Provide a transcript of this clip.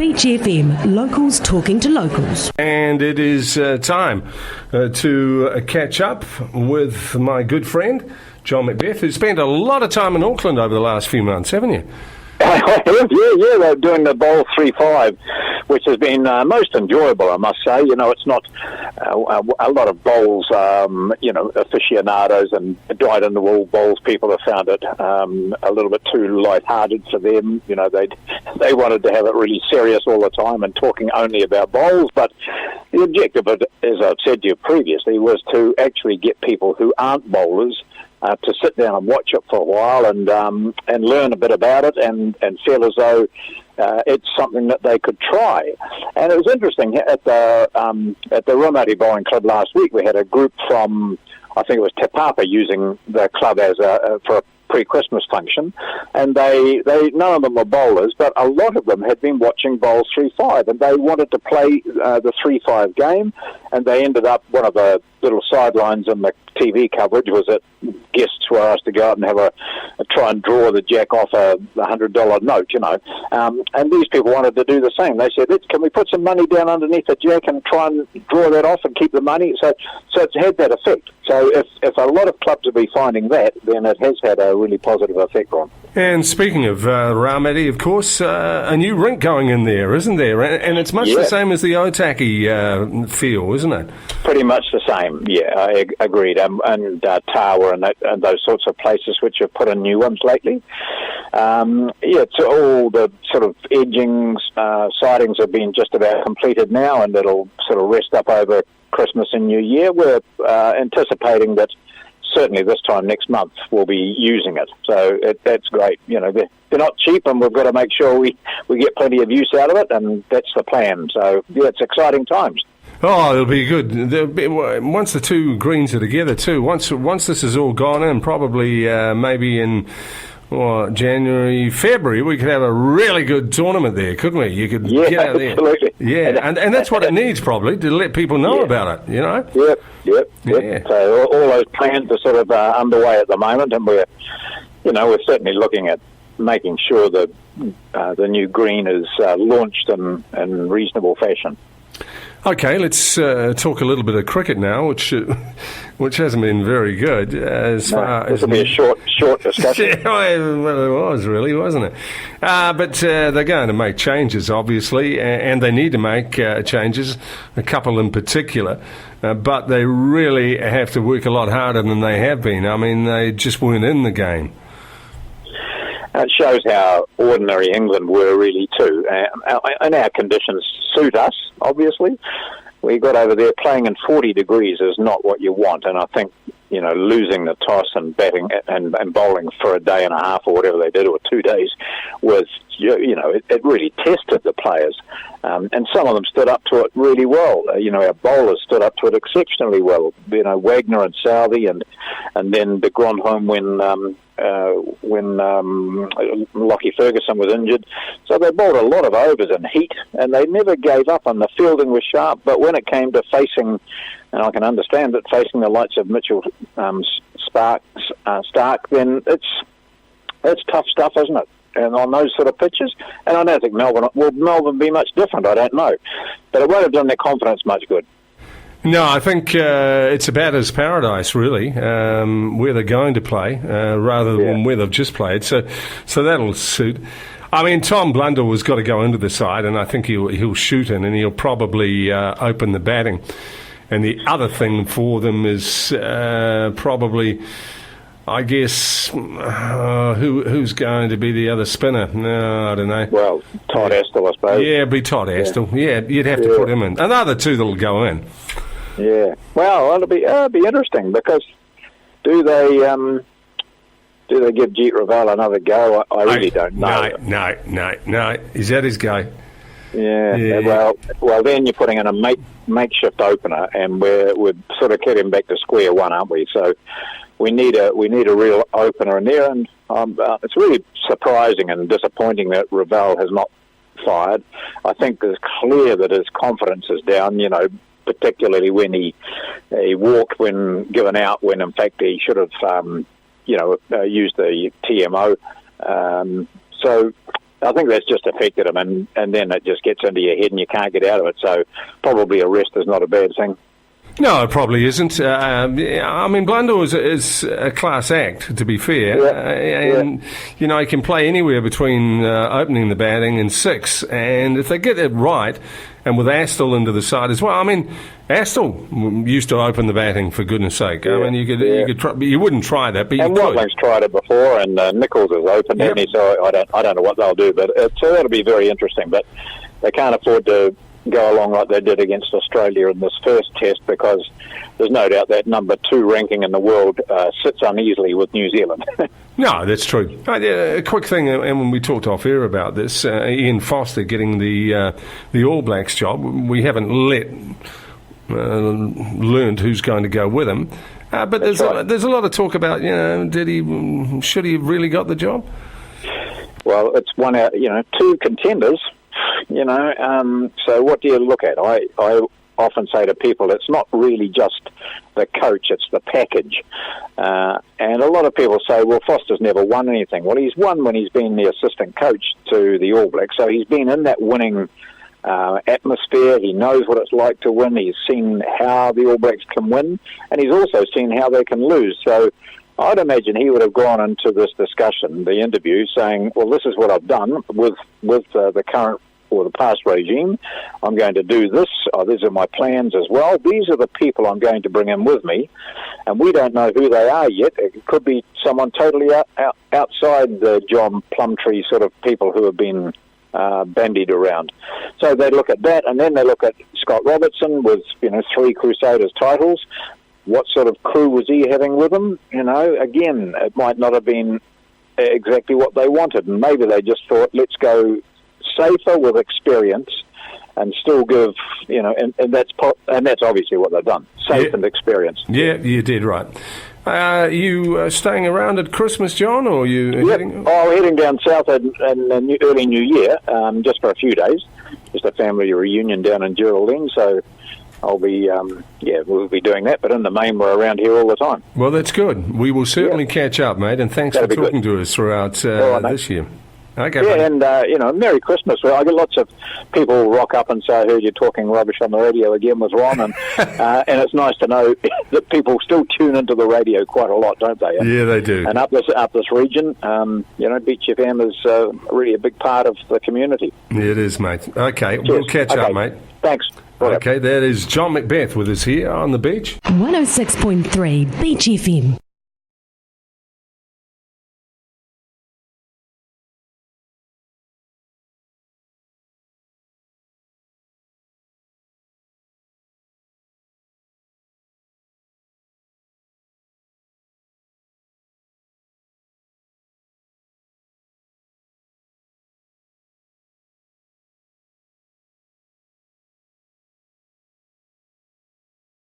Beach FM, locals talking to locals. And it is time to catch up with my good friend, John McBeth, who's spent a lot of time in Auckland over the last few months, haven't you? Yeah, they're doing the Bowl 3-5, which has been most enjoyable, I must say. You know, it's not a lot of bowls, aficionados and dyed-in-the-wool bowls. People have found it a little bit too light-hearted for them. You know, they wanted to have it really serious all the time and talking only about bowls. But the objective, as I've said to you previously, was to actually get people who aren't bowlers to sit down and watch it for a while and learn a bit about it and feel as though it's something that they could try. And it was interesting at the Raumati Bowling Club last week. We had a group from, I think it was Te Papa, using the club as for a pre-Christmas function, and they none of them were bowlers, but a lot of them had been watching Bowls 3-5, and they wanted to play the 3-5 game, and they ended up, one of the little sidelines in the TV coverage was that guests were asked to go out and have a try and draw the jack off a $100 note, you know, and these people wanted to do the same. They said, can we put some money down underneath the jack and try and draw that off and keep the money? So it's had that effect. So if a lot of clubs will be finding that, then it has had a really positive effect on. And speaking of Raumati, of course, a new rink going in there, isn't there? And it's much the same as the Otaki feel, isn't it? Pretty much the same, yeah, I agreed. And Tawa and those sorts of places which have put in new ones lately. It's all the sort of edgings, sidings have been just about completed now, and it'll sort of rest up over Christmas and New Year. We're anticipating that certainly this time next month we'll be using it. So that's great. You know, they're not cheap, and we've got to make sure we get plenty of use out of it, and that's the plan. So, yeah, it's exciting times. Oh, it'll be good. Once the two greens are together too, once this is all gone in, probably maybe in January, February, we could have a really good tournament there, couldn't we? You could get out there. Absolutely. Yeah, and that's what it needs probably, to let people know about it, you know? Yep. Yeah. So all those plans are sort of underway at the moment, and we're certainly looking at making sure that the new green is launched in reasonable fashion. Okay, let's talk a little bit of cricket now, which hasn't been very good as far as... This will be a short discussion. Well, it was really, wasn't it? But they're going to make changes, obviously, and they need to make changes, a couple in particular, but they really have to work a lot harder than they have been. I mean, they just weren't in the game. It shows how ordinary England were really too. And our conditions suit us, obviously. We got over there playing in 40 degrees is not what you want. And I think, losing the toss and batting and bowling for a day and a half or whatever they did, or 2 days, was, it really tested the players. And some of them stood up to it really well. Our bowlers stood up to it exceptionally well. Wagner and Southey, and then de Grandhomme when Lockie Ferguson was injured. So they bowled a lot of overs in heat, and they never gave up, and the fielding was sharp. But when it came to facing, and I can understand it, facing the likes of Mitchell Stark, then it's tough stuff, isn't it? And on those sort of pitches, and I don't think Melbourne be much different, I don't know. But it won't have done their confidence much good. No, I think it's about as paradise, really, where they're going to play, rather than where they've just played. So that'll suit. I mean, Tom Blundell's got to go into the side, and I think he'll shoot in, and he'll probably open the batting. And the other thing for them is probably, I guess, who's going to be the other spinner? No, I don't know. Well, Todd Astle, I suppose. Yeah, it'd be Todd Astle. Yeah, you'd have to put him in. Another two that'll go in. Yeah. Well, it'll be interesting, because do they give Jeet Raval another go? I really don't know. No. Is that his go? Yeah. Well, then you're putting in a makeshift opener, and we're sort of getting back to square one, aren't we? So we need a real opener in there, and it's really surprising and disappointing that Raval has not fired. I think it's clear that his confidence is down, particularly when he walked when given out, when in fact he should have used the TMO. So I think that's just affected him, and then it just gets into your head and you can't get out of it. So probably a rest is not a bad thing. No, it probably isn't. I mean, Blundell is a class act, to be fair. And, you know, he can play anywhere between opening the batting and six. And if they get it right, and with Astle into the side as well, I mean, Astle used to open the batting, for goodness sake. I mean, you could try, you wouldn't try that, but you could. And Watling's tried it before, and Nichols has opened it, so I don't know what they'll do, but so that'll be very interesting. But they can't afford to go along like they did against Australia in this first test, because there's no doubt that number 2 ranking in the world sits uneasily with New Zealand. No, that's true. A quick thing, and when we talked off air about this, Ian Foster getting the All Blacks job, we haven't learned who's going to go with him. But there's a lot of talk about, you know, should he have really got the job? Well, it's one out, you know, 2 contenders. You know, so what do you look at? I often say to people, it's not really just the coach, it's the package. And a lot of people say, well, Foster's never won anything. Well, he's won when he's been the assistant coach to the All Blacks, so he's been in that winning atmosphere. He knows what it's like to win. He's seen how the All Blacks can win, and he's also seen how they can lose. So I'd imagine he would have gone into this discussion, the interview, saying, well, this is what I've done with the current or the past regime. I'm going to do this. These are my plans as well. These are the people I'm going to bring in with me. And we don't know who they are yet. It could be someone totally outside the John Plumtree sort of people who have been bandied around. So they look at that, and then they look at Scott Robertson with, you know, 3 Crusaders titles. What sort of crew was he having with him? You know, again, it might not have been exactly what they wanted, and maybe they just thought, let's go safer with experience and still give, you know, and that's obviously what they've done, safe and experienced. Yeah, you did right. You staying around at Christmas, John, or you heading? Oh, heading down south in early New Year, just for a few days, just a family reunion down in Geraldine, so I'll be, we'll be doing that, but in the main, we're around here all the time. Well, that's good. We will certainly catch up, mate, and thanks for talking to us throughout this year. Okay, yeah, and, you know, Merry Christmas. Well, I get lots of people rock up and say, I heard you talking rubbish on the radio again with Ron, and it's nice to know that people still tune into the radio quite a lot, don't they? Yeah, they do. And up this region, you know, Beach FM is really a big part of the community. Yeah, it is, mate. Okay, cheers. We'll catch up, mate. Thanks. Okay, that is John McBeth with us here on the beach. 106.3 Beach FM.